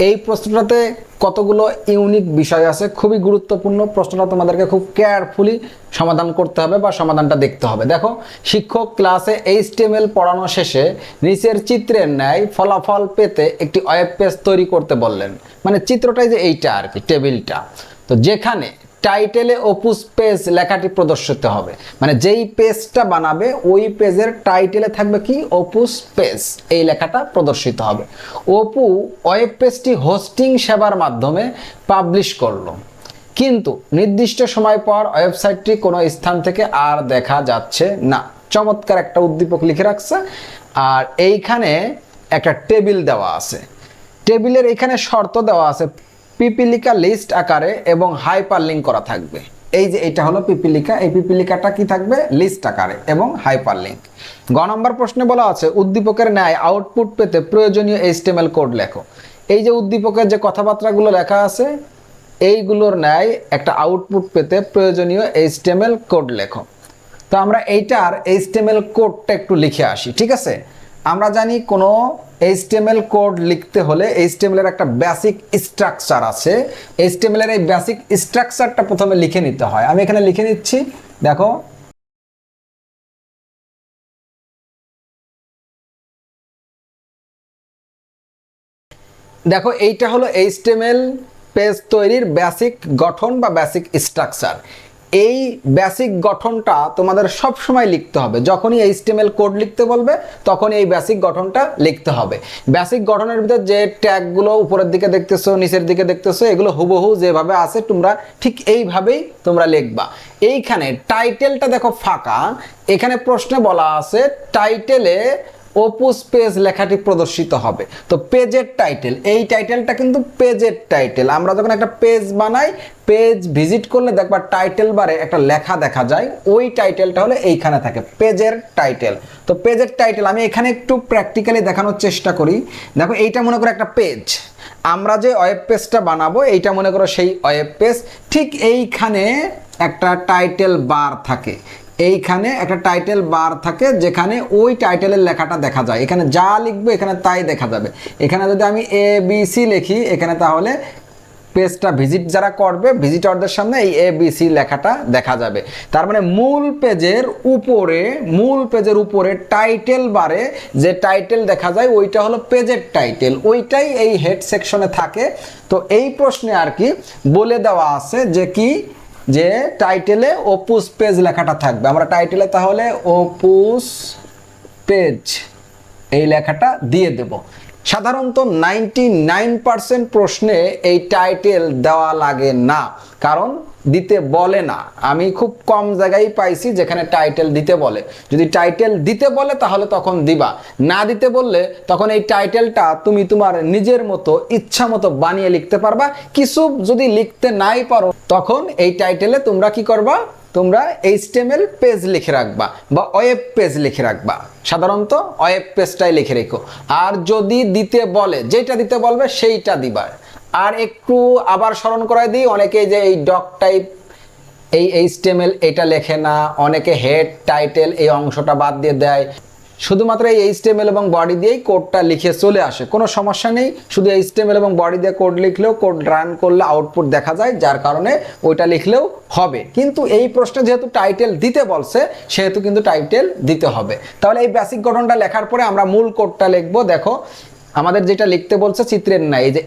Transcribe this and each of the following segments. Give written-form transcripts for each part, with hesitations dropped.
এই প্রশ্নটাতে কতগুলো ইউনিক বিষয় আছে, খুবই গুরুত্বপূর্ণ। প্রশ্নটা তোমাদেরকে খুব কেয়ারফুলি সমাধান করতে হবে বা সমাধানটা দেখতে হবে। দেখো, শিক্ষক ক্লাসে HTML পড়ানো শেষে নিচের চিত্রের ন্যায় ফলাফল পেতে একটি ওয়েব পেজ তৈরি করতে বললেন। মানে চিত্রটাই যে এইটা আর কি, টেবিলটা। তো যেখানে টাইটেলে অপুস পেজ লেখাটি প্রদর্শিত হবে, মানে যেই পেজটা বানাবে ওই পেজের টাইটেলে থাকবে কি, অপুস পেজ, এই লেখাটা প্রদর্শিত হবে। অপু ওয়েব পেজটি হোস্টিং সেবার মাধ্যমে পাবলিশ করলো, কিন্তু নির্দিষ্ট সময় পর ওয়েবসাইটটি কোনো স্থান থেকে আর দেখা যাচ্ছে না। চমৎকার একটা উদ্দীপক লিখে রাখছে। আর এইখানে একটা টেবিল দেওয়া আছে। টেবিলের এখানে শর্ত দেওয়া আছে, পিপিলিকা লিস্ট আকারে এবং হাইপার লিঙ্ক করা থাকবে। এই যে এটা হলো পিপিলিকা, এই পিপিলিকাটা কি থাকবে, লিস্ট আকারে এবং হাইপার লিঙ্ক। গ নম্বর প্রশ্নে বলা আছে, উদ্দীপকের ন্যায় আউটপুট পেতে প্রয়োজনীয় HTML কোড লেখো। এই যে উদ্দীপকের যে কথাবার্তাগুলো লেখা আছে, এইগুলোর ন্যায় একটা আউটপুট পেতে প্রয়োজনীয় HTML কোড লেখো। তো আমরা এইটার HTML কোডটা একটু লিখে আসি, ঠিক আছে? আমরা জানি কোনো HTML কোড লিখতে হলে HTML এর একটা বেসিক স্ট্রাকচার আছে। HTML এর এই বেসিক স্ট্রাকচারটা প্রথমে লিখে নিতে হয়। আমি এখানে লিখে নিচ্ছি, দেখো। দেখো, এইটা হলো HTML পেজ তৈরির বেসিক গঠন বা বেসিক স্ট্রাকচার। এই বেসিক গঠনটা তোমাদের সব সময় লিখতে হবে। যখনই HTML কোড লিখতে বলবে তখন এই বেসিক গঠনটা লিখতে হবে। বেসিক গঠনের ভিতর যে ট্যাগগুলো উপরের দিকে দেখতেছো, নিচের দিকে দেখতেছো, এগুলো হুবহু যেভাবে আছে তোমরা ঠিক এইভাবেই তোমরা লিখবা। এইখানে টাইটেলটা দেখো ফাঁকা। এখানে প্রশ্নে বলা আছে টাইটেলে অপুস পেজ লেখাটি প্রদর্শিত হবে। তো পেজের টাইটেল, এই টাইটেলটা কিন্তু পেজের টাইটেল। আমরা যখন একটা পেজ বানাই, পেজ ভিজিট করলে দেখবা টাইটেল বারে একটা লেখা দেখা যায়, ওই টাইটেলটা হলে এইখানে থাকে, পেজের টাইটেল। তো পেজের টাইটেল আমি এখানে একটু প্র্যাকটিক্যালি দেখানোর চেষ্টা করি। দেখো, এইটা মনে করো একটা পেজ। আমরা যে ওয়েব পেজটা বানাবো এইটা মনে করো সেই ওয়েব পেজ। ঠিক এইখানে একটা টাইটেল বার থাকে, এইখানে একটা টাইটেল বার থাকে যেখানে ওই টাইটেলের লেখাটা দেখা যায়। এখানে যা লিখবো এখানে তাই দেখা যাবে। এখানে যদি আমি ABC লিখি এখানে, তাহলে পেজটা ভিজিট যারা করবে ভিজিটরদের সামনে এই ABC লেখাটা দেখা যাবে। তার মানে মূল পেজের উপরে টাইটেল বারে যে টাইটেল দেখা যায় ওইটা হলো পেজের টাইটেল, ওইটাই এই হেড সেকশনে থাকে। তো এই প্রশ্নে আর কি বলে দেওয়া আছে যে কি, যে টাইটেলে অপুস পেজ লেখাটা থাকবে। আমরা টাইটেলে তাহলে অপুস পেজ এই লেখাটা দিয়ে দেব। সাধারণত 99% প্রশ্নে এই টাইটেল দেওয়া লাগে না, কারণ দিতে বলে না। আমি খুব কম জায়গায় পাইছি যেখানে টাইটেল দিতে বলে। যদি টাইটেল দিতে বলে তাহলে তখন দিবা, না দিতে বললে তখন এই টাইটেলটা তুমি তোমার নিজের মতো ইচ্ছা মতো বানিয়ে লিখতে পারবা। কিছু যদি লিখতে নাই পারো তখন এই টাইটেলে তোমরা কি করবা, তোমরা HTML পেজ লিখে রাখবা বা ওয়েব পেজ লিখে রাখবা। সাধারণত ওয়েব পেজটাই লিখে রেখো। আর যদি দিতে বলে, যেটা দিতে বলবে সেইটা দিবা। আর একটু আবার স্মরণ করাই দিই, অনেকে যে এই ডক টাইপ এই HTML এটা লেখে না, অনেকে হেড টাইটেল এই অংশটা বাদ দিয়ে দেয়। শুধুমাত্র এই HTML এবং বডি দিয়েই কোডটা লিখে চলে আসে, কোনো সমস্যা নেই। শুধু HTML এবং বডি দিয়ে কোড লিখলেও, কোড রান করলে আউটপুট দেখা যায়, যার কারণে ওইটা লিখলেও হবে। কিন্তু এই প্রশ্নে যেহেতু টাইটেল দিতে বলছে সেহেতু কিন্তু টাইটেল দিতে হবে। তাহলে এই বেসিক গঠনটা লেখার পরে আমরা মূল কোডটা লিখবো। দেখো, আমাদের যেটা লিখতে বলছে চিত্রের নাই, এই যে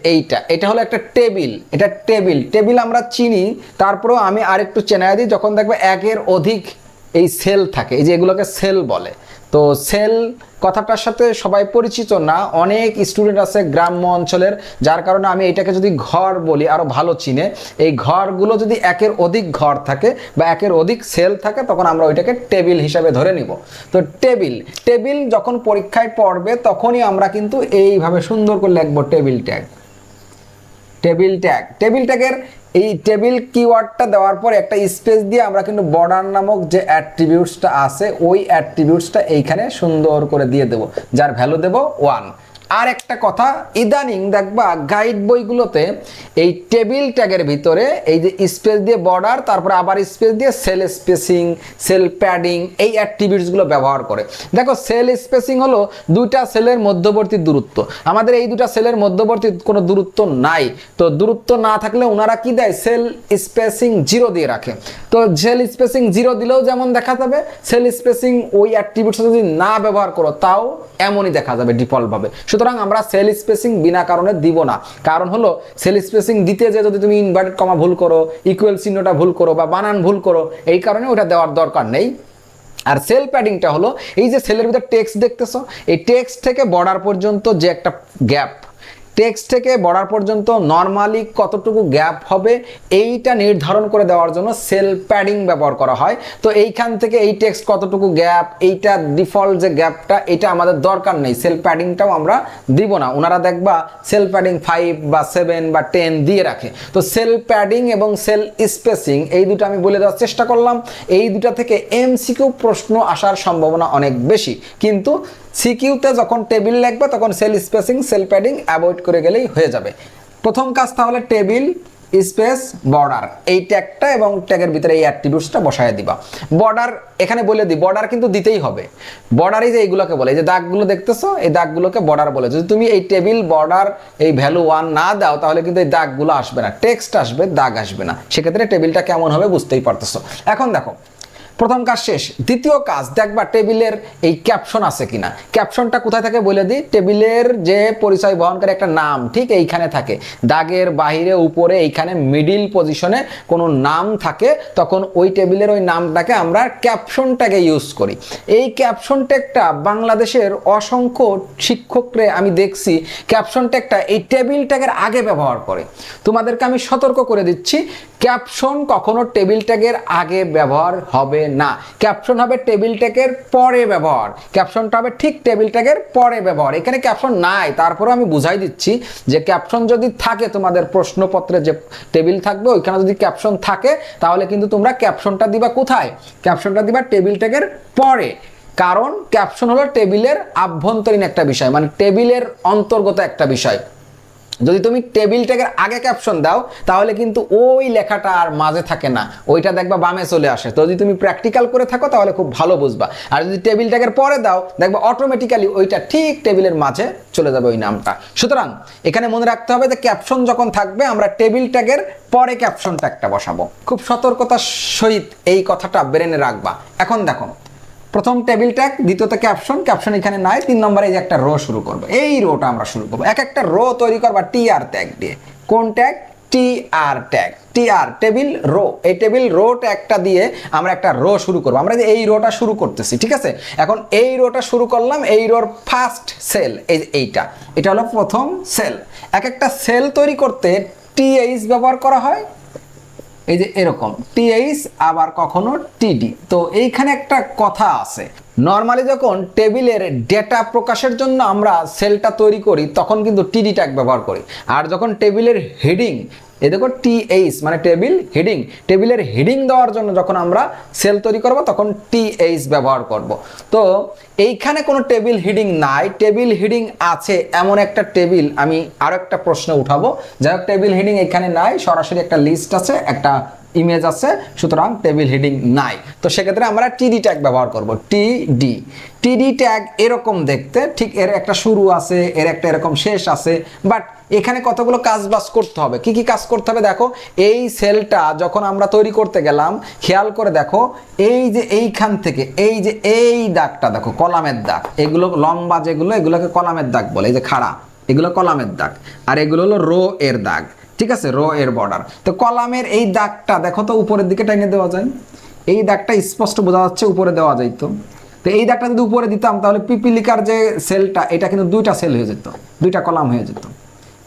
এটা হলো একটা টেবিল। এটা টেবিল আমরা চিনি, তারপরেও আমি আরেকটু চেনাই দিই। যখন দেখবে একের অধিক এই সেল থাকে, এই যে এগুলোকে সেল বলে। তো সেল কথাটার সাথে সবাই পরিচিত না, অনেক স্টুডেন্ট আছে গ্রাম্য অঞ্চলের, যার কারণে আমি এটাকে যদি ঘর বলি আরো ভালো চিনে। এই ঘরগুলো যদি একের অধিক ঘর থাকে বা একের অধিক সেল থাকে তখন আমরা ওইটাকে টেবিল হিসাবে ধরে নিব। তো টেবিল যখন পরীক্ষায় পড়বে তখনই আমরা কিন্তু এইভাবে সুন্দর করে লিখবো টেবিল ট্যাগের এই টেবিল কিওয়ার্ডটা দেওয়ার পর একটা স্পেস দিয়ে আমরা কিন্তু বর্ডার নামক যে অ্যাট্রিবিউটসটা আছে ওই অ্যাট্রিবিউটসটা এইখানে সুন্দর করে দিয়ে দেব, যার ভ্যালু দেব 1। আর একটা কথা, ইদানিং দেখবা গাইড বইগুলোতে এই টেবিল ট্যাগের ভিতরে এই যে স্পেস দিয়ে বর্ডার, তারপরে আবার স্পেস দিয়ে সেল স্পেসিং, সেল প্যাডিং, এই অ্যাট্রিবিউটসগুলো ব্যবহার করে। দেখো সেল স্পেসিং হলো দুইটা সেলের মধ্যবর্তী দূরত্ব, আমাদের এই দুটা সেলের মধ্যবর্তী কোনো দূরত্ব নাই, তো দূরত্ব না থাকলে ওনারা কি দেয়, সেল স্পেসিং 0 দিয়ে রাখে। তো সেল স্পেসিং 0 দিলেও যেমন দেখা যাবে, সেল স্পেসিং ওই অ্যাট্রিবিউটস যদি না ব্যবহার করো তাও এমনই দেখা যাবে ডিফল্ট ভাবে। সুতরাং আমরা সেল স্পেসিং বিনা কারণে দিব না, কারণ হলো সেল স্পেসিং দিতে যে যদি তুমি ইনভার্টেড কমা ভুল করো, ইকুয়াল চিহ্নটা ভুল করো বা বানান ভুল করো, এই কারণে ওটা দেওয়ার দরকার নেই। আর সেল প্যাডিংটা হলো এই যে সেলের ভিতরে টেক্সট দেখতেছো, এই টেক্সট থেকে বর্ডার পর্যন্ত যে একটা গ্যাপ, টেক্সট থেকে বর্ডার পর্যন্ত নরমালি কতটুকু গ্যাপ হবে এইটা নির্ধারণ করে দেওয়ার জন্য সেল প্যাডিং ব্যবহার করা হয়। তো এইখান থেকে এই টেক্সট কতটুকু গ্যাপ, এইটা ডিফল্ট যে গ্যাপটা, এটা আমাদের দরকার নেই, সেল প্যাডিংটাও আমরা দিব না। ওনারা দেখবা সেল প্যাডিং 5 বা 7 বা 10 দিয়ে রাখে। তো সেল প্যাডিং এবং সেল স্পেসিং এই দুটো আমি বলে দেওয়ার চেষ্টা করলাম। এই দুটা থেকে এমসিকিউ প্রশ্ন আসার সম্ভাবনা অনেক বেশি, কিন্তু সিকিউতে যখন টেবিল লিখবে তখন sell spacing, sell padding avoid করে গেলেই হয়ে যাবে। প্রথম কাজ তাহলে টেবিল স্পেস বর্ডার, এই ট্যাগটা এবং ট্যাগের ভিতরে এই অ্যাট্রিবিউটসটা বসায় দিবা। বর্ডার এখানে বলে দিই, বর্ডার কিন্তু দিতেই হবে। বর্ডারই যে এইগুলোকে বলে, এই যে দাগগুলো দেখতেছো, এই দাগগুলোকে বর্ডার বলে। যদি তুমি এই টেবিল বর্ডার এই ভ্যালু 1 না দাও তাহলে কিন্তু এই দাগগুলো আসবে না, টেক্সট আসবে, দাগ আসবে না। সেক্ষেত্রে টেবিলটা কেমন হবে বুঝতেই পারতেছো। এখন দেখো প্রথম কাজ শেষ, দ্বিতীয় কাজ দেখবা টেবিলের এই ক্যাপশন আছে কিনা। ক্যাপশনটা কোথায় থাকে বলে দিই, টেবিলের যে পরিচয় বহনকারী একটা নাম ঠিক এইখানে থাকে, দাগের বাহিরে উপরে এইখানে মিডিল পজিশনে কোনো নাম থাকে, তখন ওই টেবিলের ওই নামটাকে আমরা ক্যাপশন ট্যাগে ইউজ করি। এই ক্যাপশন ট্যাগটা বাংলাদেশের অসংখ্য শিক্ষকরে আমি দেখছি ক্যাপশন ট্যাগটা এই টেবিল ট্যাগের আগে ব্যবহার করে। তোমাদেরকে আমি সতর্ক করে দিচ্ছি, ক্যাপশন কখনো টেবিল ট্যাগের আগে ব্যবহার হবে না, ক্যাপশন হবে টেবিল ট্যাগের পরে ব্যবহার, ক্যাপশনটা হবে ঠিক টেবিল ট্যাগের পরে ব্যবহার। এখানে ক্যাপশন নাই, তারপরে আমি বুঝাই দিচ্ছি যে ক্যাপশন যদি থাকে তোমাদের প্রশ্নপত্রে যে টেবিল থাকবে ওইখানে যদি ক্যাপশন থাকে তাহলে কিন্তু তোমরা ক্যাপশনটা দিবা কোথায়, ক্যাপশনটা দিবা টেবিল ট্যাগের পরে। কারণ ক্যাপশন হলো টেবিলের আভ্যন্তরীণ একটা বিষয়, মানে টেবিলের অন্তর্গত একটা বিষয়। যদি তুমি টেবিল ট্যাগের আগে ক্যাপশন দাও তাহলে কিন্তু ওই লেখাটা আর মাঝে থাকে না, ওইটা দেখবা বামে চলে আসে। তো যদি তুমি প্র্যাকটিক্যাল করে থাকো তাহলে খুব ভালো বুঝবা। আর যদি টেবিল ট্যাগের পরে দাও দেখবা অটোমেটিক্যালি ওইটা ঠিক টেবিলের মাঝে চলে যাবে ওই নামটা। সুতরাং এখানে মনে রাখতে হবে যে ক্যাপশন যখন থাকবে আমরা টেবিল ট্যাগের পরে ক্যাপশন ট্যাগটা বসাবো। খুব সতর্কতার সহিত এই কথাটা ব্রেনে রাখবা। এখন দেখো প্রথম টেবিল ট্যাগ, দ্বিতীয়ত ক্যাপশন, ক্যাপশন এখানে নাই, 3 নম্বরে এই যে একটা রো শুরু করবো, এই রোটা আমরা শুরু করবো। এক একটা রো তৈরি করবা টিআর ট্যাগ দিয়ে। কোন tag? TR tag, TR table row. এই টেবিল রো ট্যাগটা দিয়ে আমরা একটা রো শুরু করবো। আমরা যে এই রোটা শুরু করতেছি, ঠিক আছে? এখন এই রোটা শুরু করলাম, এই রোর ফার্স্ট সেল এই যে এইটা, এটা হলো প্রথম সেল। এক একটা সেল তৈরি করতে টিএইচ ব্যবহার করা হয়, এই যে এরকম টিএইচ, আবার কখনো টিডি। তো এইখানে একটা কথা আছে, নর্মালি যখন টেবিলের ডেটা প্রকাশের জন্য আমরা সেলটা তৈরি করি তখন কিন্তু টিডি ট্যাগ ব্যবহার করি। আর যখন টেবিলের হেডিং, এই দেখো টিএইচ মানে টেবিল হেডিং, টেবিলের হেডিং দেওয়ার জন্য যখন আমরা সেল তৈরি করব তখন টিএইচ ব্যবহার করব। তো এইখানে কোনো টেবিল হেডিং নাই, টেবিল হেডিং আছে এমন একটা টেবিল আমি আরো একটা প্রশ্ন উঠাবো। যাই হোক টেবিল হেডিং এখানে নাই, সরাসরি একটা লিস্ট আছে, একটা ইমেজ আছে, সুতরাং টেবিল হেডিং নাই। তো সেক্ষেত্রে আমরা টিডি ট্যাগ ব্যবহার করব, টিডি। টিডি ট্যাগ এরকম দেখতে, ঠিক এর একটা শুরু আছে, এর একটা এরকম শেষ আছে, বাট এখানে কতগুলো কাজ বাজ করতে হবে। কি কি কাজ করতে হবে দেখো, এই সেলটা যখন আমরা তৈরি করতে গেলাম খেয়াল করে দেখো, এই যে এইখান থেকে এই যে এই দাগটা দেখো, কলামের দাগ, এগুলো লম্বা যেগুলো এগুলোকে কলামের দাগ বলে, এই যে খাড়া এগুলো কলামের দাগ, আর এগুলো হলো রো এর দাগ, ঠিক আছে, রো এর বর্ডার। তো কলামের এই দাগটা দেখো তো উপরের দিকে টাইনে দেওয়া যায়, এই দাগটা স্পষ্ট বোঝা যাচ্ছে, উপরে দেওয়া যাইতো। তো এই দাগটা যদি উপরে দিতাম তাহলে পিপিলিকার যে সেলটা এটা কিন্তু 2টা সেল হয়ে যেত, 2টা কলাম হয়ে যেত।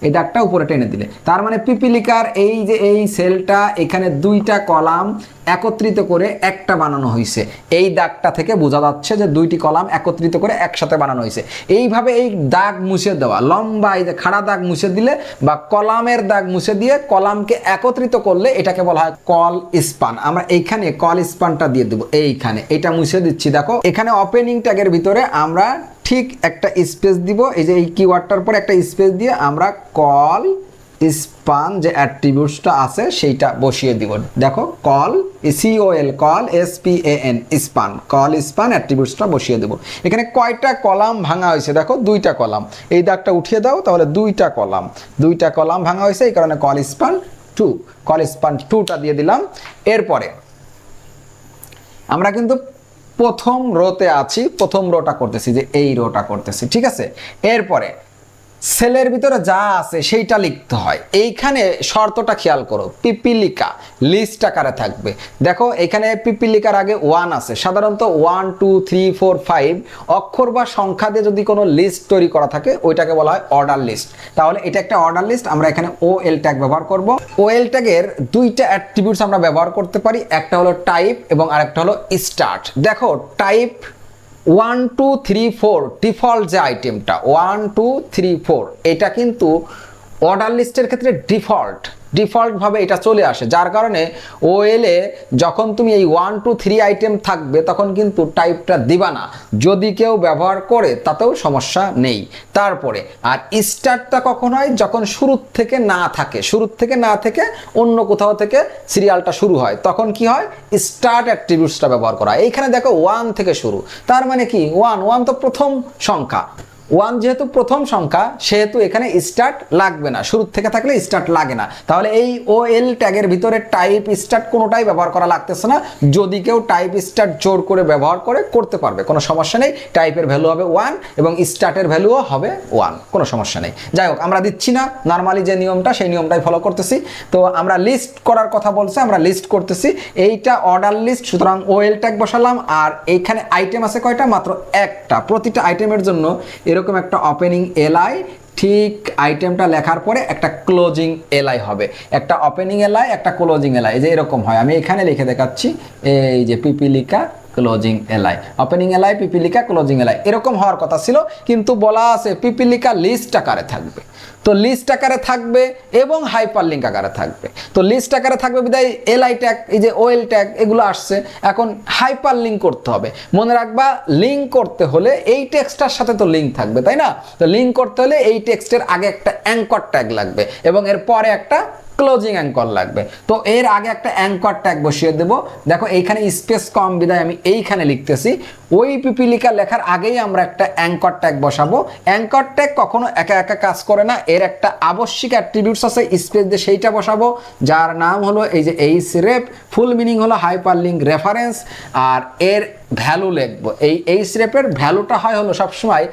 এই দাগটা উপরে টেনে দিলে তার মানে পিপিলিকার এই যে এই সেলটা এখানে 2টা কলাম একত্রিত করে একটা বানানো হয়েছে। এই দাগটা থেকে বোঝা যাচ্ছে যে 2টি কলাম একত্রিত করে একসাথে বানানো হয়েছে। এইভাবে এই দাগ মুছে দেওয়া, লম্বা এই যে খাড়া দাগ মুছে দিলে বা কলামের দাগ মুছে দিয়ে কলামকে একত্রিত করলে এটাকে বলা হয় কল স্পান। আমরা এইখানে কল স্পানটা দিয়ে দেবো, এইখানে এটা মুছে দিচ্ছি। দেখো এখানে ওপেনিং ট্যাগের ভিতরে আমরা ঠিক একটা স্পেস দিব, এই যে এই কিওয়ার্ডটার পর একটা স্পেস দিয়ে আমরা কল স্পান যে অ্যাট্রিবিউটসটা আছে সেইটা বসিয়ে দিব। দেখো col COL col SPAN span, col span অ্যাট্রিবিউটসটা বসিয়ে দেব। এখানে কয়টা কলাম ভাঙা হয়েছে দেখো, 2টা কলাম। এই দাগটা উঠিয়ে দাও, তাহলে 2টা কলাম ভাঙা হয়েছে, এই কারণে কল স্পান 2, কল স্পান 2টা দিয়ে দিলাম। এরপরে আমরা কিন্তু প্রথম রোতে আছি, প্রথম রোটা করতেছি, যে এই রোটা করতেছি, ঠিক আছে। এরপরে সেলের ভিতরে যা আছে সেইটা লিখতে হয়। এইখানে শর্তটা খেয়াল করো, পিপিলিকা লিস্ট আকারে থাকবে। দেখো এখানে পিপিলিকার আগে 1 আছে। সাধারণত 1 2 3 4 5 অক্ষর বা সংখ্যা দিয়ে যদি কোনো লিস্ট তৈরি করা থাকে ওইটাকে বলা হয় অর্ডার লিস্ট। তাহলে এটা একটা অর্ডার লিস্ট, আমরা এখানে OL ট্যাগ ব্যবহার করব। OL ট্যাগের 2টা অ্যাট্রিবিউটস আমরা ব্যবহার করতে পারি, একটা হলো টাইপ এবং আরেকটা হলো স্টার্ট। দেখো টাইপ 1 2 3 4 ডিফল্ট যে আইটেমটা 1 2 3 4 এটা কিন্তু অর্ডার লিস্টের ক্ষেত্রে ডিফল্টভাবে এটা চলে আসে, যার কারণে OL এ যখন তুমি এই 1 2 3 আইটেম থাকবে তখন কিন্তু টাইপটা দিবা না। যদি কেউ ব্যবহার করে তাতেও সমস্যা নেই। তারপরে আর স্টার্টটা কখন হয়, যখন শুরুর থেকে না থেকে অন্য কোথাও থেকে সিরিয়ালটা শুরু হয়, তখন কি হয়, স্টার্ট অ্যাট্রিবিউটসটা ব্যবহার করা হয়। এইখানে দেখো 1 থেকে শুরু, তার মানে কি 1 তো প্রথম সংখ্যা, 1 যেহেতু প্রথম সংখ্যা সেহেতু এখানে স্টার্ট লাগবে না, শুরু থেকে থাকলে স্টার্ট লাগে না। তাহলে এই OL ট্যাগের ভিতরে টাইপ স্টার্ট কোনোটাই ব্যবহার করা লাগতেছে না। যদি কেউ টাইপ স্টার্ট জোর করে ব্যবহার করতে পারবে, কোনো সমস্যা নেই। টাইপের ভ্যালু হবে 1 এবং স্টার্টের ভ্যালুও হবে 1, কোনো সমস্যা নেই। যাই হোক, আমরা দিচ্ছি না, নর্মালি যে নিয়মটা সেই নিয়মটাই ফলো করতেছি। তো আমরা লিস্ট করার কথা বলছে, আমরা লিস্ট করতেছি। এইটা অর্ডার লিস্ট, সুতরাং OL ট্যাগ বসালাম। আর এইখানে আইটেম আছে কয়টা, মাত্র একটা। প্রতিটা আইটেমের জন্য এরকম একটা ওপেনিং LI, ঠিক আইটেমটা লেখার পরে একটা ক্লোজিং LI হবে। একটা ওপেনিং LI, একটা ক্লোজিং LI, এই যে এরকম হয়। আমি এখানে লিখে দেখাচ্ছি, এই যে পিপিলিকা ক্লোজিং LI, ওপেনিং LI পিপিলিকা ক্লোজিং LI এরকম হওয়ার কথা ছিল, কিন্তু বলা আছে পিপিলিকা লিস্ট আকারে থাকবে। তো লিস্ট আকারে থাকবে এবং হাইপারলিংক আকারে থাকবে। তো লিস্ট আকারে থাকবে বিদায় LI ট্যাগ, এই যে OL ট্যাগ এগুলো আসছে। এখন হাইপারলিংক করতে হবে, মনে রাখবা লিংক করতে হলে এই টেক্সটটার সাথে তো লিংক থাকবে, তাই না? তো লিংক করতে হলে এই টেক্সটের আগে একটা অ্যাঙ্কর ট্যাগ লাগবে এবং এর পরে একটা ক্লোজিং অ্যাঙ্কর লাগবে। তো এর আগে একটা অ্যাঙ্কর ট্যাগ বসিয়ে দেব। দেখো এইখানে স্পেস কম বিদায় আমি এইখানে লিখতেছি। ওই পিপিলিকা লেখার আগেই আমরা একটা অ্যাঙ্কর ট্যাগ বসাবো। অ্যাঙ্কর ট্যাগ কখনো একা একা কাজ করে না, এর একটা আবশ্যিক অ্যাট্রিবিউটস আছে, স্পেস দিয়ে সেইটা বসাবো, যার নাম হলো এই যে href, ফুল মিনিং হলো হাইপারলিংক রেফারেন্স। আর এর ভ্যালু লিখবো, এই href এর ভ্যালুটা হয় হলো সবসময়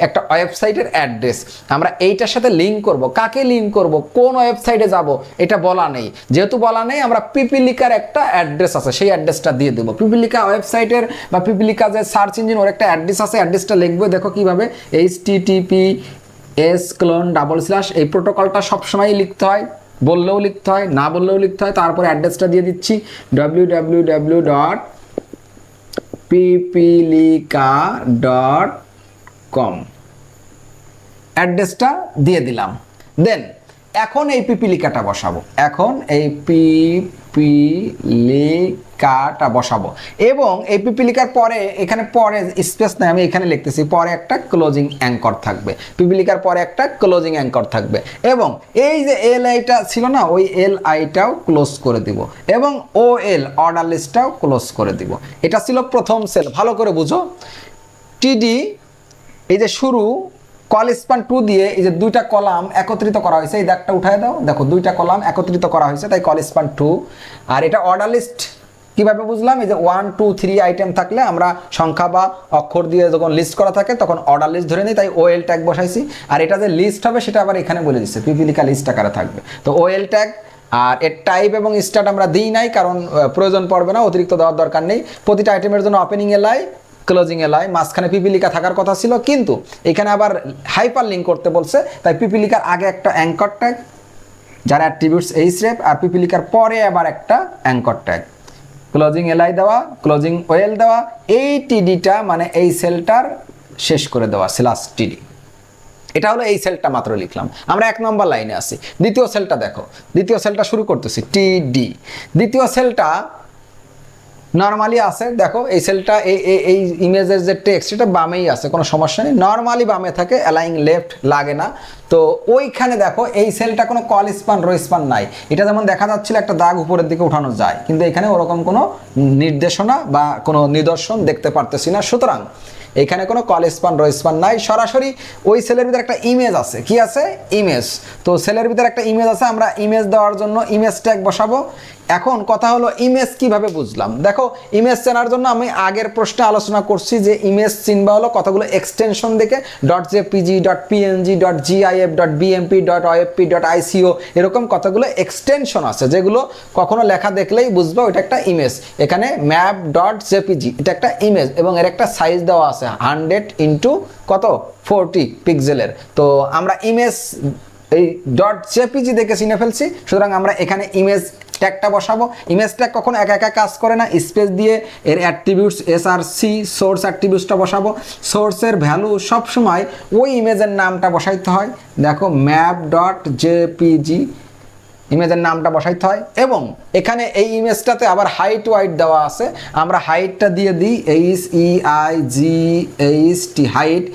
একটা ওয়েবসাইটের অ্যাড্রেস। আমরা এইটার সাথে লিঙ্ক করব, কাকে লিঙ্ক করব, কোন ওয়েবসাইটে যাব এটা বলা নেই। যেহেতু বলা নেই, আমরা পিপিলিকার একটা অ্যাড্রেস আছে সেই অ্যাড্রেসটা দিয়ে দেবো। পিপিলিকা ওয়েবসাইটের বা পিপিলিকা যে সার্চ ইঞ্জিন ওর একটা অ্যাড্রেস আছে, অ্যাড্রেসটা লিখবো। দেখো কিভাবে, https:// এই প্রোটোকলটা সবসময় লিখতে হয়, বললেও লিখতে হয়, না বললেও লিখতে হয়। তারপরে অ্যাড্রেসটা দিয়ে দিচ্ছি www.pipilika.com, অ্যাড্রেসটা দিয়ে দিলাম। দেন এখন এই পিপিলিকাটা বসাবো, পিপিলিকাটা বসাবো এবং এই পিপিলিকার পরে এখানে পরে স্পেস নাই, আমি এখানে লিখতেছি, পরে একটা ক্লোজিং অ্যাঙ্কর থাকবে। পিপিলিকার পরে একটা ক্লোজিং অ্যাঙ্কর থাকবে এবং এই যে LIটা ছিল না, ওই LIটাও ক্লোজ করে দিব এবং OL অর্ডার লিস্টটাও ক্লোজ করে দিব। এটা ছিল প্রথম সেল, ভালো করে বুঝো। TD এই যে শুরু, কল স্পান 2 দিয়ে এই যে 2টা কলাম একত্রিত করা হয়েছে, এই দাগটা উঠায় দাও। দেখো 2টা কলাম একত্রিত করা হয়েছে, তাই কল স্পান 2। আর এটা অর্ডার লিস্ট কিভাবে বুঝলাম, এই যে 1 2 3 আইটেম থাকলে আমরা সংখ্যা বা অক্ষর দিয়ে যখন লিস্ট করা থাকে তখন অর্ডার লিস্ট ধরে নিই, তাই OL ট্যাগ বসাইছি। আর এটা যে লিস্ট হবে সেটা আবার এখানে বলে দিচ্ছে, পিপিলিকা লিস্ট আকারে থাকবে। তো OL ট্যাগ আর এর টাইপ এবং স্টার্ট আমরা দিই নাই, কারণ প্রয়োজন পড়বে না, অতিরিক্ত দেওয়ার দরকার নেই। প্রতিটা আইটেমের জন্য ওপেনিং LI, ক্লোজিং LI, মাঝখানে পিপিলিকা থাকার কথা ছিল, কিন্তু এখানে আবার হাইপার লিঙ্ক করতে বলছে, তাই পিপিলিকার আগে একটা অ্যাঙ্কর ট্যাগ যার অ্যাট্রিবিউটস href, আর পিপিলিকার পরে আবার একটা অ্যাঙ্কর ট্যাগ, ক্লোজিং LI দেওয়া, ক্লোজিং OL দেওয়া। এই TDটা মানে এই সেলটার শেষ করে দেওয়া /TD। এটা হলো এই সেলটা মাত্র লিখলাম। আমরা 1 নম্বর লাইনে আছি। দ্বিতীয় সেলটা দেখো, দ্বিতীয় সেলটা শুরু করতেছি TD। দ্বিতীয় সেলটা নর্মালি আছে, দেখো এই সেলটা এই ইমেজের যে টেক্সট এটা বামেই আছে, কোনো সমস্যা নেই, নর্মালি বামে থাকে, অ্যালাইং লেফট লাগে না। তো ওইখানে দেখো এই সেলটা কোনো কল স্পান রো স্পান নাই, এটা যেমন দেখা যাচ্ছিল একটা দাগ উপরের দিকে উঠানো যায়, কিন্তু এখানে ওরকম কোনো নির্দেশনা বা কোনো নিদর্শন দেখতে পারতেছি না। সুতরাং এখানে কোনো কল স্পান রো স্পান নাই, সরাসরি ওই সেলের ভিতরে একটা ইমেজ আছে। কি আছে? ইমেজ। তো সেলের ভিতরে একটা ইমেজ আছে, আমরা ইমেজ দেওয়ার জন্য ইমেজ ট্যাগ বসাবো। এখন কথা হলো ইমেজ কিভাবে বুঝলাম। দেখো ইমেজ চেনার জন্য আমি আগের প্রশ্নে আলোচনা করছি যে ইমেজ চিনবা হলো কতগুলো এক্সটেনশন দেখে .jpg .png .gif .bmp .ofp .ico এরকম কতগুলো এক্সটেনশন আছে যেগুলো কখনো লেখা দেখলেই বুঝবা ওইটা একটা ইমেজ। এখানে map.jpg এটা একটা ইমেজ এবং এর একটা সাইজ দেওয়া আছে 100 × কত 40 পিক্সেলের। তো আমরা ইমেজ এই .jpg দেখে চিনে ফেলছি, সুতরাং আমরা এখানে ইমেজ ট্যাগটা বসাবো। ইমেজ ট্যাগ কখনো একা একা কাজ করে না, স্পেস দিয়ে এর অ্যাট্রিবিউটস src সোর্স অ্যাট্রিবিউটসটা বসাবো। সোর্সের ভ্যালু সবসময় ওই ইমেজের নামটা বসাইতে হয়। দেখো map.jpg ইমেজের নামটা বসাইতে হয় এবং এখানে এই ইমেজটাতে আবার হাইট ওয়াইট দেওয়া আছে, আমরা হাইটটা দিয়ে দিই HEIGHT হাইট।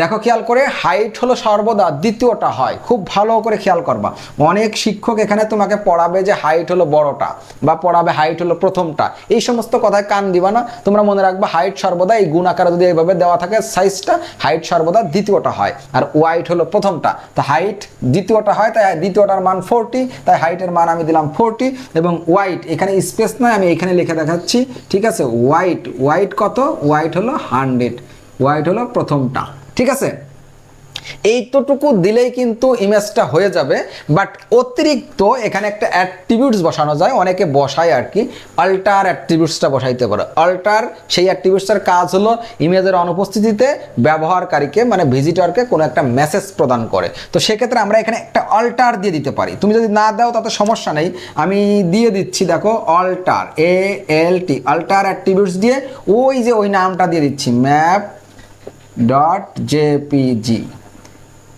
দেখো খেয়াল করে, হাইট হলো সর্বদা দ্বিতীয়টা হয়, খুব ভালো করে খেয়াল করবা। অনেক শিক্ষক এখানে তোমাকে পড়াবে যে হাইট হলো বড়টা বা পড়াবে হাইট হলো প্রথমটা, এই সমস্ত কথায় কান দিবা না। তোমরা মনে রাখবা হাইট সর্বদা এই গুণ আকারে যদি এইভাবে দেওয়া থাকে সাইজটা, হাইট সর্বদা দ্বিতীয়টা হয় আর ওয়াইট হলো প্রথমটা। তো হাইট দ্বিতীয়টা হয়, তাই দ্বিতীয়টার মান 40, তাই হাইটের মান আমি দিলাম 40 এবং ওয়াইট এখানে স্পেস নয়, আমি এখানে লিখে দেখাচ্ছি, ঠিক আছে। ওয়াইট কত? ওয়াইট হলো 100, ওয়াইট হলো প্রথমটা, ঠিক আছে। এইটুকু দিলেই কিন্তু ইমেজটা হয়ে যাবে। বাট অতিরিক্ত এখানে একটা অ্যাট্রিবিউটস বসানো যায়, অনেকে বসায় আর কি, অল্টার অ্যাট্রিবিউটসটা বসাইতে পারে। অল্টার সেই অ্যাট্রিবিউটসের কাজ হলো ইমেজের অনুপস্থিতিতে ব্যবহারকারীকে মানে ভিজিটরকে কোনো একটা মেসেজ প্রদান করে। তো সেক্ষেত্রে আমরা এখানে একটা অল্টার দিয়ে দিতে পারি, তুমি যদি না দাও তাতে সমস্যা নেই, আমি দিয়ে দিচ্ছি। দেখো অল্টার ALT অল্টার অ্যাট্রিবিউটস দিয়ে ওই নামটা দিয়ে দিচ্ছি map.jpg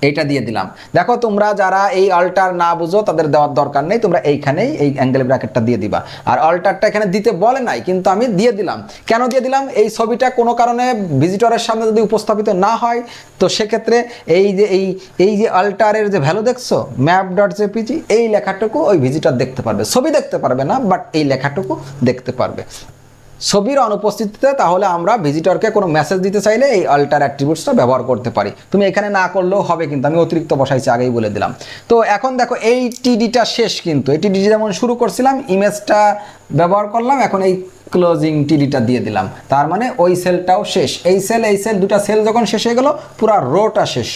এইটা দিয়ে দিলাম। দেখো তোমরা যারা এই অল্টার না বুঝো তাদের দেওয়ার দরকার নেই, তোমরা এইখানেই এই অ্যাঙ্গেল ব্র্যাকেটটা দিয়ে দিবা। আর অল্টারটা এখানে দিতে বলে নাই কিন্তু আমি দিয়ে দিলাম। কেন দিয়ে দিলাম? এই ছবিটা কোনো কারণে ভিজিটরের সামনে যদি উপস্থাপিত না হয় তো সেক্ষেত্রে এই যে অল্টারের যে ভ্যালু দেখছো map.jpg এই লেখাটুকু ওই ভিজিটর দেখতে পারবে, ছবি দেখতে পারবে না, বাট এই লেখাটুকু দেখতে পারবে ছবির অনুপস্থিতিতে। তাহলে আমরা ভিজিটরকে কোনো মেসেজ দিতে চাইলে এই অল্টার অ্যাট্রিবিউটসটা ব্যবহার করতে পারি। তুমি এখানে না করলেও হবে, কিন্তু আমি অতিরিক্ত বসাইছি আগেই বলে দিলাম। তো এখন দেখো এই টিডিটা শেষ, কিন্তু এই টিডি যেমন শুরু করছিলাম ইমেজটা ব্যবহার করলাম, এখন এই ক্লোজিং টিডিটা দিয়ে দিলাম, তার মানে ওই সেলটাও শেষ। এই সেল দুটা সেল যখন শেষ হয়ে গেল পুরা রোটা শেষ,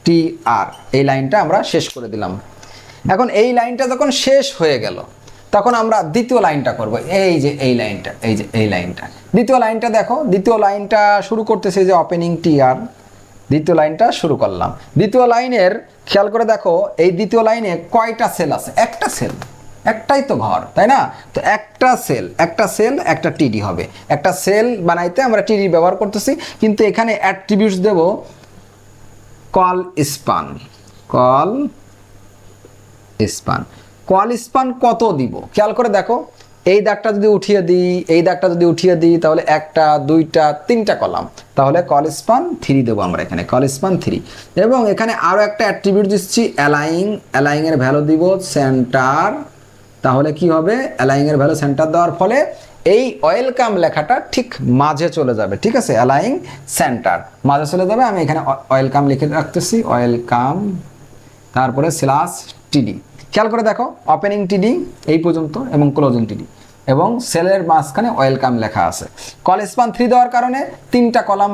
/TR এই লাইনটা আমরা শেষ করে দিলাম। এখন এই লাইনটা যখন শেষ হয়ে গেল তখন আমরা দ্বিতীয় লাইনটা করব। এই যে এই লাইনটা দ্বিতীয় লাইনটা দেখো, দ্বিতীয় লাইনটা শুরু করতেছে যে ওপেনিং TR, দ্বিতীয় লাইনটা শুরু করলাম। দ্বিতীয় লাইনের খেয়াল করে দেখো এই দ্বিতীয় লাইনে কয়টা সেল আছে? একটা সেল, একটাই তো ঘর, তাই না? তো একটা সেল একটা টিডি হবে। একটা সেল বানাইতে আমরা টিডি ব্যবহার করতেছি, কিন্তু এখানে অ্যাট্রিবিউটস দেব কল স্পান কত দিব খেয়াল করে দেখো। এই দাগটা যদি উঠিয়ে দিই তাহলে একটা, দুইটা, তিনটা কলাম, তাহলে কল স্পান 3 দেবো আমরা এখানে, কল স্পান 3। এবং এখানে আরও একটা অ্যাট্রিবিউট দিচ্ছি অ্যালাইং এর ভ্যালু দিব সেন্টার। তাহলে কি হবে? অ্যালাইং এর ভ্যালু সেন্টার দেওয়ার ফলে এই ওয়েলকাম লেখাটা ঠিক মাঝে চলে যাবে, ঠিক আছে। অ্যালাইং সেন্টার মাঝে চলে যাবে। আমি এখানে ওয়েলকাম লিখে রাখতেছি, ওয়েলকাম, তারপরে /TD। খেয়াল করে দেখো ওপেনিং টিডি এই পর্যন্ত এবং ক্লোজিং টিডি এবং সেলের মাঝখানে ওয়েলকাম লেখা আছে। কল স্পান 3 দেওয়ার কারণে 3টা কলাম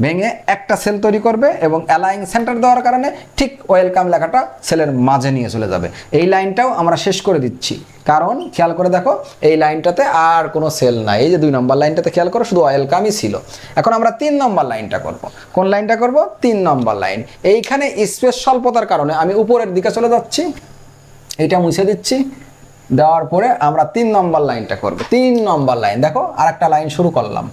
ভেঙে একটা সেল তৈরি করবে এবং অ্যালাইং সেন্টার দেওয়ার কারণে ঠিক ওয়েলকাম লেখাটা সেলের মাঝে নিয়ে চলে যাবে। এই লাইনটাও আমরা শেষ করে দিচ্ছি, কারণ খেয়াল করে দেখো এই লাইনটাতে আর কোনো সেল নাই। এই যে 2 নম্বর লাইনটাতে খেয়াল করো শুধু ওয়েলকামই ছিল। এখন আমরা 3 নম্বর লাইনটা করব। কোন লাইনটা করব? 3 নম্বর লাইন। এইখানে স্পেস স্বল্পতার কারণে আমি উপরের দিকে চলে যাচ্ছি, এটা মুছে দিচ্ছি। দেওয়ার পরে আমরা 3 নম্বর লাইনটা করব। 3 নম্বর লাইন দেখো আরেকটা লাইন শুরু করলাম,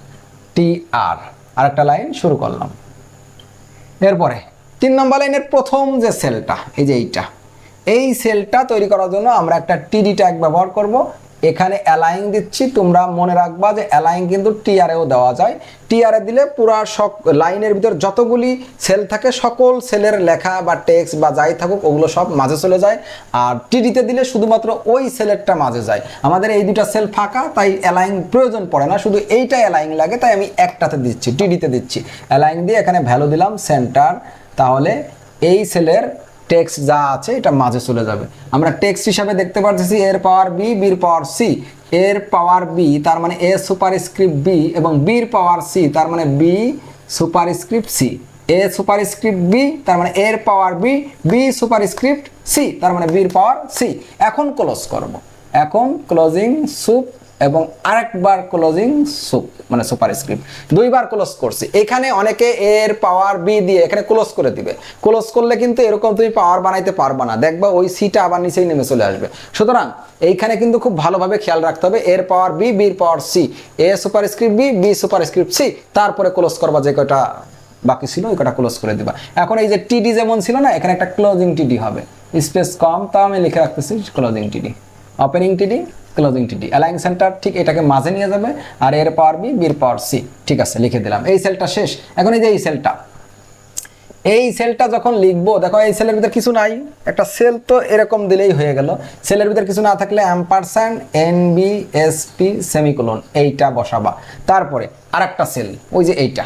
TR আরেকটা লাইন শুরু করলাম। এরপরে 3 নম্বর লাইনের প্রথম যে সেলটা এই যে এই সেলটা তৈরি করার জন্য আমরা একটা টিডি ট্যাগ ব্যবহার করব। এখানে অ্যালাইন দিচ্ছি, তোমরা মনে রাখবা যে অ্যালাইন কিন্তু টিআরেও দেওয়া যায়। টিআরে দিলে পুরা লাইনের ভিতর যতগুলি সেল থাকে সকল সেলের লেখা বা টেক্সট বা যাই থাকুক ওগুলো সব মাঝে চলে যায়, আর টিডিতে দিলে শুধুমাত্র ওই সেলেরটা মাঝে যায়। আমাদের এই দুটা সেল ফাঁকা, তাই অ্যালাইন প্রয়োজন পড়ে না, শুধু এইটা অ্যালাইন লাগে, তাই আমি একটাতে দিচ্ছি, টিডিতে দিচ্ছি। অ্যালাইন দিয়ে এখানে ভ্যালু দিলাম সেন্টার, তাহলে এই সেলের টেক্সট যা আছে এটা মাঝে চলে যাবে। আমরা টেক্সট হিসাবে দেখতে পাচ্ছি এর পাওয়ার বি, বির পাওয়ার সি, এর পাওয়ার বি তার মানে এ সুপারস্ক্রিপ্ট বি, এবং বির পাওয়ার সি তার মানে B superscript C, A superscript B তার মানে এর power B, B superscript C তার মানে বির পাওয়ার সি। এখন ক্লোজ করব, এখন ক্লোজিং সুপ এবং আরেকবার ক্লোজিং সুপ মানে সুপারস্ক্রিপ্ট, দুইবার ক্লোজ করছি। এখানে অনেকে এর পাওয়ার বি দিয়ে এখানে ক্লোজ করে দিবে, ক্লোজ করলে কিন্তু এরকম তুমি পাওয়ার বানাইতে পারবা না, দেখবা ওই সিটা আবার নিচেই নেমে চলে আসবে। সুতরাং এইখানে কিন্তু খুব ভালোভাবে খেয়াল রাখতে হবে, এর পাওয়ার বি, বির power C, A superscript B, B superscript C, তারপরে ক্লোজ করবা যে কয়টা বাকি ছিল ওই কটা ক্লোজ করে দিবা। এখন এই যে টিডি যেমন ছিল না, এখানে একটা ক্লোজিং টিডি হবে, স্পেস কম, তা আমি লিখে রাখতেছি ক্লোজিং টিডি, ওপেনিং টিডি, ক্লোজিং টিডি। অ্যালাইন সেন্টার ঠিক এটাকে মাঝে নিয়ে যাবে, আর এর পাওয়ার বি, বির পাওয়ার সি, ঠিক আছে লিখে দিলাম। এই সেলটা শেষ। এখন এই যে এই সেলটা যখন লিখবো, দেখো এই সেলের ভিতর কিছু নাই, একটা সেল তো এরকম দিলেই হয়ে গেল। সেলের ভিতর কিছু না থাকলে অ্যাম্পারস্যান্ড NBSP সেমিকোলন এইটা বসাবা, তারপরে আরেকটা সেল ওই যে এইটা,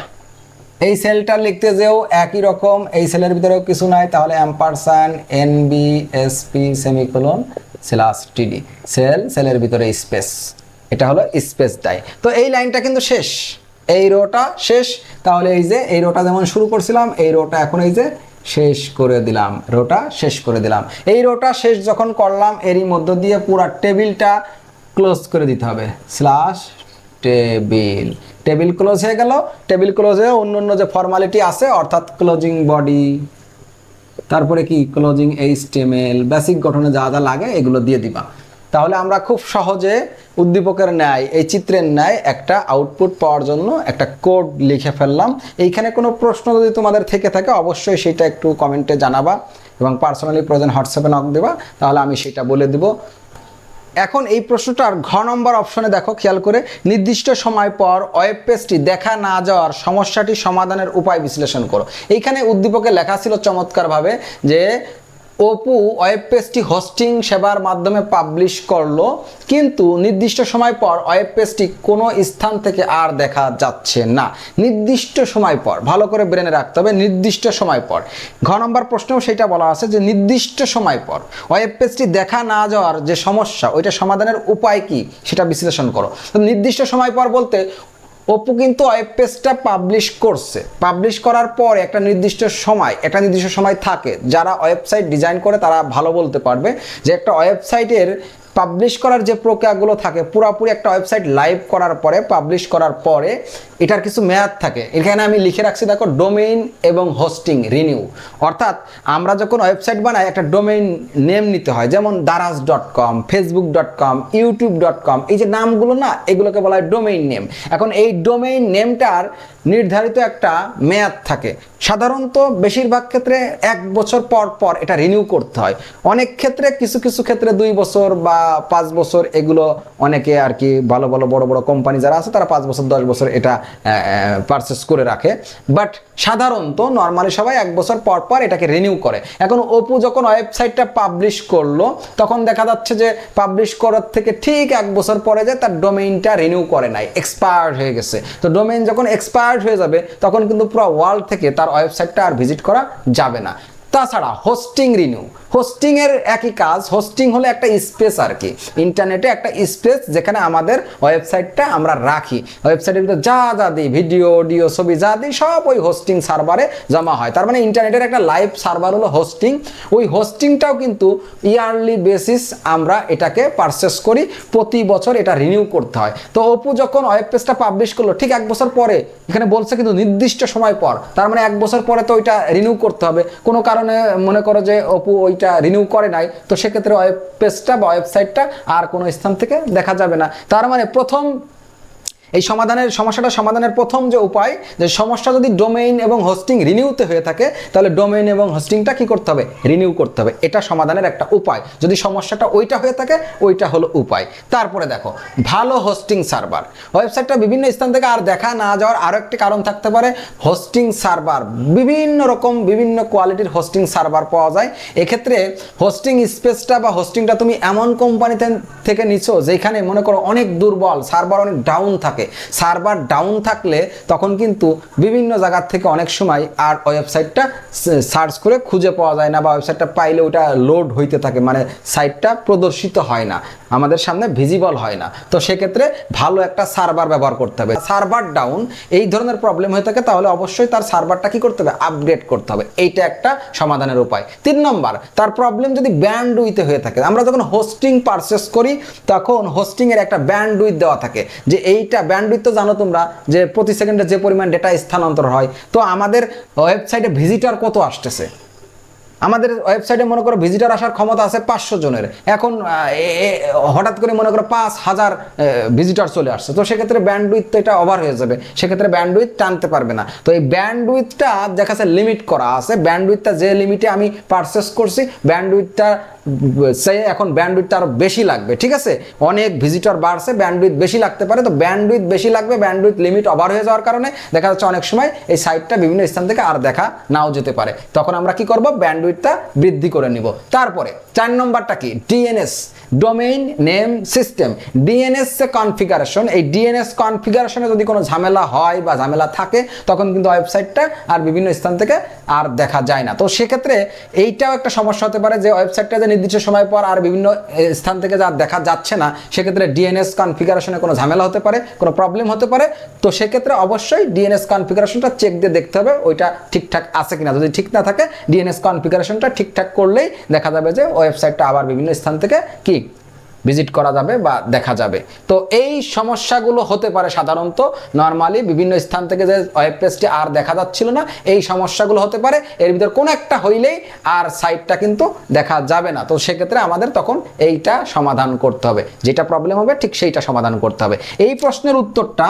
এই সেলটা লিখতে যেও একই রকম, এই সেলের ভিতরেও কিছু নাই, তাহলে অ্যাম্পারস্যান্ড NBSP সেমিকোলন স্ল্যাশ টিডি, সেলের ভিতরে স্পেস, এটা হলো স্পেস দেয়। তো এই লাইনটা কিন্তু শেষ, এই রোটা শেষ। তাহলে এই যে এই রোটা যেমন শুরু করছিলাম, এই রোটা এখন এই যে শেষ করে দিলাম, রোটা শেষ করে দিলাম। এই রোটা শেষ যখন করলাম, এরই মধ্য দিয়ে পুরো টেবিলটা ক্লোজ করে দিতে হবে, স্ল্যাশ টেবিল, টেবিল ক্লোজ হয়ে গেল। টেবিল ক্লোজ হয়ে অন্য যে ফর্মালিটি আছে, অর্থাৎ ক্লোজিং বডি, তারপরে কি ক্লোজিং HTML, বেসিক গঠনে যা যা লাগে এগুলো দিয়ে দিবা। তাহলে আমরা খুব সহজে উদ্দীপকের ন্যায়, এই চিত্রের ন্যায় একটা আউটপুট পাওয়ার জন্য একটা কোড লিখে ফেললাম। এইখানে কোনো প্রশ্ন যদি তোমাদের থেকে থাকে অবশ্যই সেটা একটু কমেন্টে জানাবা, এবং পার্সোনালি প্রয়োজন হোয়াটসঅ্যাপে নক দেবা, তাহলে আমি সেটা বলে দিব। এখন এই প্রশ্নটার ঘ নম্বর অপশনে দেখো খেয়াল করে, নির্দিষ্ট সময় পর ওয়েব পেজটি দেখা না যাওয়ার সমস্যাটি সমাধানের উপায় বিশ্লেষণ করো। এইখানে উদ্দীপকে লেখা ছিল চমৎকারভাবে যে অপু ওয়েব পেজটি হোস্টিং সেবার মাধ্যমে পাবলিশ করলো, কিন্তু নির্দিষ্ট সময় পর ওয়েব পেজটি কোনো স্থান থেকে আর দেখা যাচ্ছে না। নির্দিষ্ট সময় পর, ভালো করে ব্রেনে রাখতে হবে, নির্দিষ্ট সময় পর। ঘ নম্বর প্রশ্নেও সেটা বলা আছে যে নির্দিষ্ট সময় পর ওয়েব পেজটি দেখা না যাওয়ার যে সমস্যা, ওইটা সমাধানের উপায় কি সেটা বিশ্লেষণ করো। তো নির্দিষ্ট সময় পর বলতে অপু কিন্তু ওয়েব পেজটা পাবলিশ করছে, পাবলিশ করার পর একটা নির্দিষ্ট সময় থাকে, যারা ওয়েবসাইট ডিজাইন করে তারা ভালো বলতে পারবে যে একটা ওয়েবসাইটের পাবলিশ করার যে প্রক্রিয়াগুলো থাকে, পুরোপুরি একটা ওয়েবসাইট লাইভ করার পরে, পাবলিশ করার পরে এটার কিছু মেয়াদ থাকে। এখানে আমি লিখে রাখছি দেখো, ডোমেইন এবং হোস্টিং রিনিউ। অর্থাৎ আমরা যখন ওয়েবসাইট বানাই একটা ডোমেইন নেম নিতে হয়, যেমন daraz.com, facebook.com, youtube.com, এই যে নামগুলো না, এগুলোকে বলা হয় ডোমেইন নেম। এখন এই ডোমেইন নেমটার নির্ধারিত একটা মেয়াদ থাকে, সাধারণত বেশিরভাগ ক্ষেত্রে 1 বছর পর পর এটা রিনিউ করতে হয়। অনেক ক্ষেত্রে কিছু ক্ষেত্রে 2 বছর বা 5 বছর, এগুলো অনেকে আর কি ভালো বড় কোম্পানি যারা আছে তারা 5 বছর 10 বছর এটা পারচেস করে রাখে, বাট সাধারণত নর্মালি সবাই 1 বছর পর পর এটাকে রিনিউ করে। এখন অপু যখন ওয়েবসাইটটা পাবলিশ করলো, তখন দেখা যাচ্ছে যে পাবলিশ করার থেকে ঠিক 1 বছর পরে যে তার ডোমেইনটা রিনিউ করে নাই, এক্সপায়ার্ড হয়ে গেছে। তো ডোমেইন যখন এক্সপায়ার্ড হয়ে যাবে তখন কিন্তু পুরো ওয়ার্ল্ড থেকে তার ওয়েবসাইটটা আর ভিজিট করা যাবে না। তাছাড়া হোস্টিং রিনিউ, হোস্টিং এর একই কাজ। হোস্টিং হলো একটা স্পেস আর কি, ইন্টারনেটে একটা স্পেস যেখানে আমাদের ওয়েবসাইটটা আমরা রাখি। ওয়েবসাইটের ভিতরে যা দিই, ভিডিও, অডিও, ছবি যা দিই সব ওই হোস্টিং সার্ভারে জমা হয়। তার মানে ইন্টারনেটের একটা লাইভ সার্ভার হলো হোস্টিং। ওই হোস্টিংটাও কিন্তু ইয়ারলি বেসিস আমরা এটাকে পারচেস করি, প্রতি বছর এটা রিনিউ করতে হয়। তো অপু যখন ওয়েব পেজটা পাবলিশ করলো ঠিক 1 বছর পরে, এখানে বলছে কিন্তু নির্দিষ্ট সময় পর, তার মানে 1 বছর পরে তো ওইটা রিনিউ করতে হবে। কোনো কারণে মনে করো যে অপু ওইটা রিনিউ করে নাই, তো সেক্ষেত্রে ওয়েব পেজটা বা ওয়েবসাইটটা আর কোনো স্থান থেকে দেখা যাবে না। তার মানে প্রথম এই সমস্যাটা সমাধানের প্রথম যে উপায়, যে সমস্যা যদি ডোমেইন এবং হোস্টিং রিনিউতে হয়ে থাকে তাহলে ডোমেইন এবং হোস্টিংটা কি করতে হবে, রিনিউ করতে হবে। এটা সমাধানের একটা উপায়। যদি সমস্যাটা ওইটা হয়ে থাকে ওইটা হলো উপায়। তারপরে দেখো ভালো হোস্টিং সার্ভার। ওয়েবসাইটটা বিভিন্ন স্থান থেকে আর দেখা না যাওয়ার আরো একটি কারণ থাকতে পারে, হোস্টিং সার্ভার বিভিন্ন রকম বিভিন্ন কোয়ালিটির হোস্টিং সার্ভার পাওয়া যায়। এক্ষেত্রে হোস্টিং স্পেসটা বা হোস্টিংটা তুমি এমন কোম্পানিতে থেকে নিছো যেখানে মনে করো অনেক দুর্বল, সার্ভার অনেক ডাউন থাকে। সার্ভার ডাউন থাকলে তখন কিন্তু বিভিন্ন জায়গার থেকে অনেক সময় আর ওয়েবসাইটটা সার্চ করে খুঁজে পাওয়া যায় না, বা ওয়েবসাইটটা পাইলে ওটা লোড হইতে থাকে, মানে সাইটটা প্রদর্শিত হয় না, আমাদের সামনে ভিজিবল হয় না। তো সেক্ষেত্রে ভালো একটা সার্ভার ব্যবহার করতে হবে। সার্ভার ডাউন এই ধরনের প্রবলেম হয়ে থাকে তাহলে অবশ্যই তার সার্ভারটা কি করতে হবে, আপগ্রেড করতে হবে। এইটা একটা সমাধানের উপায়। 3 নম্বর, তার প্রবলেম যদি ব্যান্ডউইথে হয়ে থাকে। আমরা যখন হোস্টিং পারচেস করি তখন হোস্টিং এর একটা ব্যান্ডউইথ দেওয়া থাকে, যে এইটা ব্যান্ডউইথ তো জানো তোমরা যে প্রতি সেকেন্ডে যে পরিমাণ ডেটা স্থানান্তর হয়। তো আমাদের ওয়েবসাইটে ভিজিটর কত আসতেছে, আমাদের ওয়েবসাইটে মনে করো ভিজিটর আসার ক্ষমতা আছে 500 জনের, এখন হঠাৎ করে মনে করো 5000 ভিজিটর চলে আসছে, তো সেক্ষেত্রে ব্যান্ডউইথ তো এটা ওভার হয়ে যাবে, সেক্ষেত্রে ব্যান্ডউইথ টানতে পারবে না। তো এই ব্যান্ডউইথটা দেখা যাচ্ছে লিমিট করা আছে, ব্যান্ডউইথটা যে লিমিটে আমি পারচেস করছি ব্যান্ডউইথটা সে এখন ব্যান্ডউইথটা আরো বেশি লাগবে, ঠিক আছে, অনেক ভিজিটর বাড়ছে, ব্যান্ডউইথ বেশি লাগতে পারে। তো ব্যান্ডউইথ বেশি লাগবে, ব্যান্ডউইথ লিমিট ওভার হয়ে যাওয়ার কারণে দেখা যাচ্ছে অনেক সময় এই সাইটটা বিভিন্ন স্থান থেকে আর দেখা নাও যেতে পারে। তখন আমরা কি করব, ব্যান্ডউইথটা বৃদ্ধি করে নিব। তারপরে 4 নম্বরটা কি, DNS, domain name system. DNS configuration, এই ডিএনএস কনফিগারেশনে যদি কোনো ঝামেলা হয় বা ঝামেলা থাকে তখন কিন্তু ওয়েবসাইটটা আর বিভিন্ন স্থান থেকে আর দেখা যায় না। তো সেক্ষেত্রে এইটাও একটা সমস্যা হতে পারে যে ওয়েবসাইটটা যে নির্দিষ্ট সময় পর আর বিভিন্ন স্থান থেকে যা দেখা যাচ্ছে না, সেক্ষেত্রে ডিএনএস কনফিগারেশনে কোনো ঝামেলা হতে পারে, কোনো প্রবলেম হতে পারে। তো সেক্ষেত্রে অবশ্যই ডিএনএস কনফিগারেশনটা চেক দিয়ে দেখতে হবে ওইটা ঠিকঠাক আছে কিনা। যদি ঠিক না থাকে ডিএনএস কনফিগারেশনটা ঠিকঠাক করলেই দেখা যাবে যে ওয়েবসাইটটা আবার বিভিন্ন স্থান থেকে কি ভিজিট করা যাবে বা দেখা যাবে। তো এই সমস্যাগুলো হতে পারে সাধারণত নর্মালি বিভিন্ন স্থান থেকে যে ওয়েব পেজটি আর দেখা যাচ্ছিল না, এই সমস্যাগুলো হতে পারে। এর ভিতর কোনো একটা হইলেই আর সাইটটা কিন্তু দেখা যাবে না। তো সেক্ষেত্রে আমাদের তখন এইটা সমাধান করতে হবে, যেটা প্রবলেম হবে ঠিক সেইটা সমাধান করতে হবে। এই প্রশ্নের উত্তরটা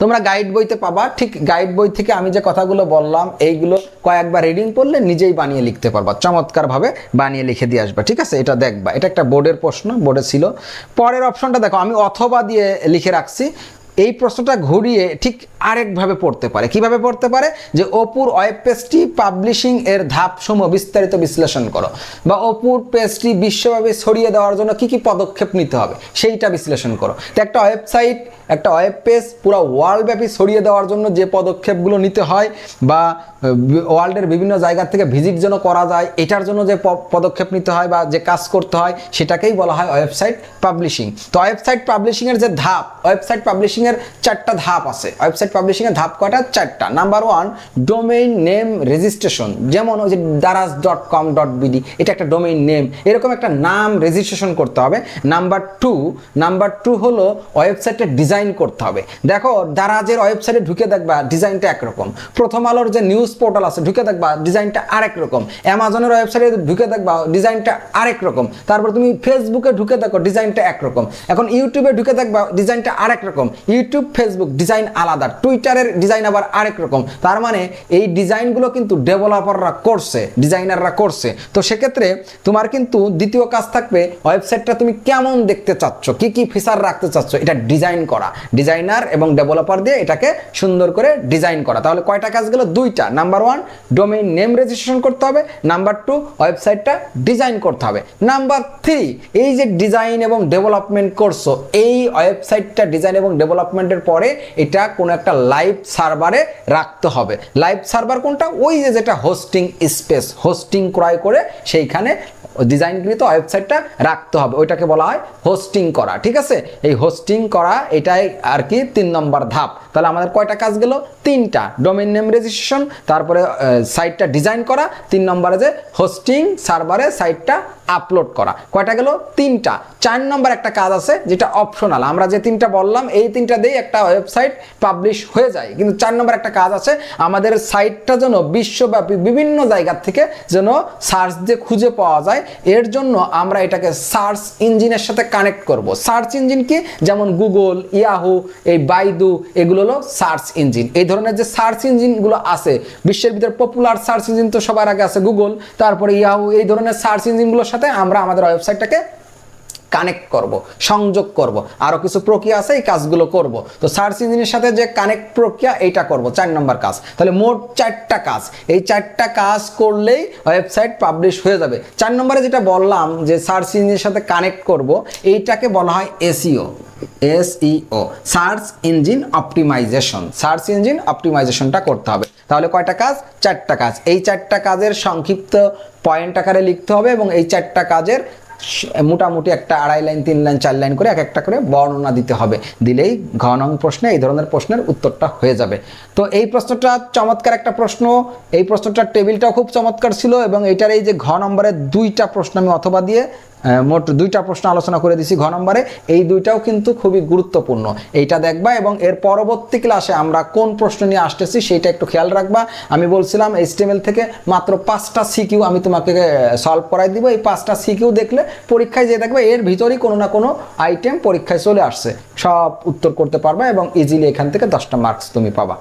তোমরা গাইড বইতে পাবা। ঠিক গাইড বই থেকে আমি যে কথাগুলো বললাম এইগুলো কয়েকবার রিডিং করলে নিজেই বানিয়ে লিখতে পারবা, চমৎকারভাবে বানিয়ে লিখে দিয়ে আসবা, ঠিক আছে। এটা দেখবা, এটা একটা বোর্ডের প্রশ্ন, বোর্ডে ছিল। পরের অপশনটা দেখো, আমি অথবা দিয়ে লিখে রাখছি। এই প্রশ্নটা ঘুরিয়ে ঠিক আরেকভাবে পড়তে পারে। কিভাবে পড়তে পারে, যে অপুর ওয়েব পেজটি পাবলিশিং এর ধাপসমূহ বিস্তারিত বিশ্লেষণ করো, বা অপুর পেজটি বিশ্বব্যাপী ছড়িয়ে দেওয়ার জন্য কি কি পদক্ষেপ নিতে হবে সেইটা বিশ্লেষণ করো। তো একটা ওয়েবসাইট, একটা ওয়েব পেজ পুরো ওয়ার্ল্ড ব্যাপী ছড়িয়ে দেওয়ার জন্য যে পদক্ষেপগুলো নিতে হয়, বা ওয়ার্ল্ডের বিভিন্ন জায়গা থেকে ভিজিট যেন করা যায় এটার জন্য যে পদক্ষেপ নিতে হয় বা যে কাজ করতে হয় সেটাকেই বলা হয় ওয়েবসাইট পাবলিশিং। তো ওয়েবসাইট পাবলিশিংয়ের যে ধাপ, ওয়েবসাইট পাবলিশিংয়ের 4টা ধাপ আছে। ওয়েবসাইট পাবলিশিংয়ের ধাপ কয়টা, 4টা। নাম্বার 1 ডোমেইন নেম রেজিস্ট্রেশন, যেমন ওই যে daraz.com.bd, এটা একটা ডোমেইন নেম, এরকম একটা নাম রেজিস্ট্রেশন করতে হবে। নাম্বার টু হলো ওয়েবসাইটের ডিজাইন করতে হবে। দেখো দারাজের ওয়েবসাইটে ঢুকে দেখবা ডিজাইনটা একরকম, প্রথম আলোর যে নিউজ পোর্টাল আছে ঢুকে দেখবা ডিজাইনটা আরেক রকম, অ্যামাজনের ওয়েবসাইটে ঢুকে দেখবা ডিজাইনটা আরেক রকম, তারপর তুমি ফেসবুকে ঢুকে দেখো ডিজাইনটা একরকম, এখন ইউটিউবে ঢুকে দেখবা ডিজাইনটা আরেক রকম, ইউটিউব ফেসবুক ডিজাইন আলাদা, টুইটারের ডিজাইন আবার আরেক রকম। তার মানে এই ডিজাইনগুলো কিন্তু ডেভেলপাররা করছে, ডিজাইনাররা করছে। তো সেক্ষেত্রে তোমার কিন্তু দ্বিতীয় কাজ থাকবে ওয়েবসাইটটা তুমি কেমন দেখতে চাচ্ছ, কি কি ফিচার রাখতে চাচ্ছ, এটা ডিজাইন করা, ডিজাইনার এবং ডেভেলপার দিয়ে এটাকে সুন্দর করে ডিজাইন করা। তাহলে কয়টা কাজ গেল, 2টা। নাম্বার 1 ডোমেইন নেম রেজিস্ট্রেশন করতে হবে, নাম্বার 2 ওয়েবসাইটটা ডিজাইন করতে হবে, নাম্বার 3 এই যে ডিজাইন এবং ডেভেলপমেন্ট করছো এই ওয়েবসাইটটা ডিজাইন এবং ডেভেলপমেন্টের পরে এটা কোনো একটা লাইভ সার্ভারে রাখতে হবে। লাইভ সার্ভার কোনটা, ওই যে যেটা হোস্টিং স্পেস, হোস্টিং ক্রয় করে সেইখানে ডিজাইনকৃত ওয়েবসাইটটা রাখতে হবে, ওইটাকে বলা হয় হোস্টিং করা, ঠিক আছে। এই হোস্টিং করা এটাই আর কি 3 নম্বর ধাপ। তাহলে আমাদের কয়টা কাজ গেল, 3টা। ডোমেইন নেম রেজিস্ট্রেশন, তারপরে সাইটটা ডিজাইন করা, 3 নম্বরে যে হোস্টিং সার্ভারে সাইটটা আপলোড করা। কয়টা গেল? 3টা। 4 নম্বর একটা কাজ আছে যেটা অপশনাল, আমরা যে 3টা বললাম এই 3টা দিয়ে একটা ওয়েবসাইট পাবলিশ হয়ে যায়, কিন্তু 4 নম্বর একটা কাজ আছে, আমাদের সাইটটা যেন বিশ্বব্যাপী বিভিন্ন জায়গা থেকে যেন সার্চ দিয়ে খুঁজে পাওয়া যায়, এর জন্য আমরা এটাকে সার্চ ইঞ্জিনের সাথে কানেক্ট করব। সার্চ ইঞ্জিন কি? যেমন গুগল, ইয়াহু, এই বাইদু, এগুলো হলো সার্চ ইঞ্জিন। এই ধরনের যে সার্চ ইঞ্জিনগুলো আছে বিশ্বের ভিতরে পপুলার সার্চ ইঞ্জিন তো সবার আগে আছে গুগল, তারপরে ইয়াহু, এই ধরনের সার্চ ইঞ্জিনগুলোর সাথে আমরা আমাদের ওয়েবসাইটটাকে কানেক্ট করব, সংযোগ করব, আরো কিছু প্রক্রিয়া আছে, এই কাজগুলো করব। তো সার্চ ইঞ্জিনের সাথে যে কানেক্ট প্রক্রিয়া এইটা করব, 4 নম্বর কাজ। তাহলে মোট 4টা কাজ, এই 4টা কাজ করলেই ওয়েবসাইট পাবলিশ হয়ে যাবে। 4 নম্বরে যেটা বললাম যে সার্চ ইঞ্জিনের সাথে কানেক্ট করব, এইটাকে বলা হয় SEO, SEO, search engine optimization. Search engine অপটিমাইজেশনটা করতে হবে। তাহলে কয়টা কাজ? 4টা কাজ। এই 4টা কাজের সংক্ষিপ্ত পয়েন্ট আকারে লিখতে হবে এবং এই 4টা কাজের মোটামুটি একটা 2.5 লাইন 3 লাইন 4 লাইন করে এক একটা করে বর্ণনা দিতে হবে। দিলেই ঘ নং প্রশ্নে এই ধরনের প্রশ্নের উত্তরটা হয়ে যাবে। তো এই প্রশ্নটা চমৎকার একটা প্রশ্ন, এই প্রশ্নটার টেবিলটাও খুব চমৎকার ছিল এবং এটার এই যে ঘ নম্বরের 2টা প্রশ্ন আমি অথবা দিয়ে মোট 2টা প্রশ্ন আলোচনা করে দিছি ঘ নম্বরে, এই 2টাও কিন্তু খুবই গুরুত্বপূর্ণ। এইটা দেখবা এবং এর পরবর্তী ক্লাসে আমরা কোন প্রশ্ন নিয়ে আসতেছি সেইটা একটু খেয়াল রাখবা। আমি বলছিলাম HTML থেকে মাত্র 5টা সিকিউ আমি তোমাকে সলভ করাই দিব। এই 5টা সিকিউ দেখলে পরীক্ষায় যে দেখবে এর ভিতরেই কোনো না কোনো আইটেম পরীক্ষায় চলে আসছে, সব উত্তর করতে পারবা এবং ইজিলি এখান থেকে 10টা মার্কস তুমি পাবা।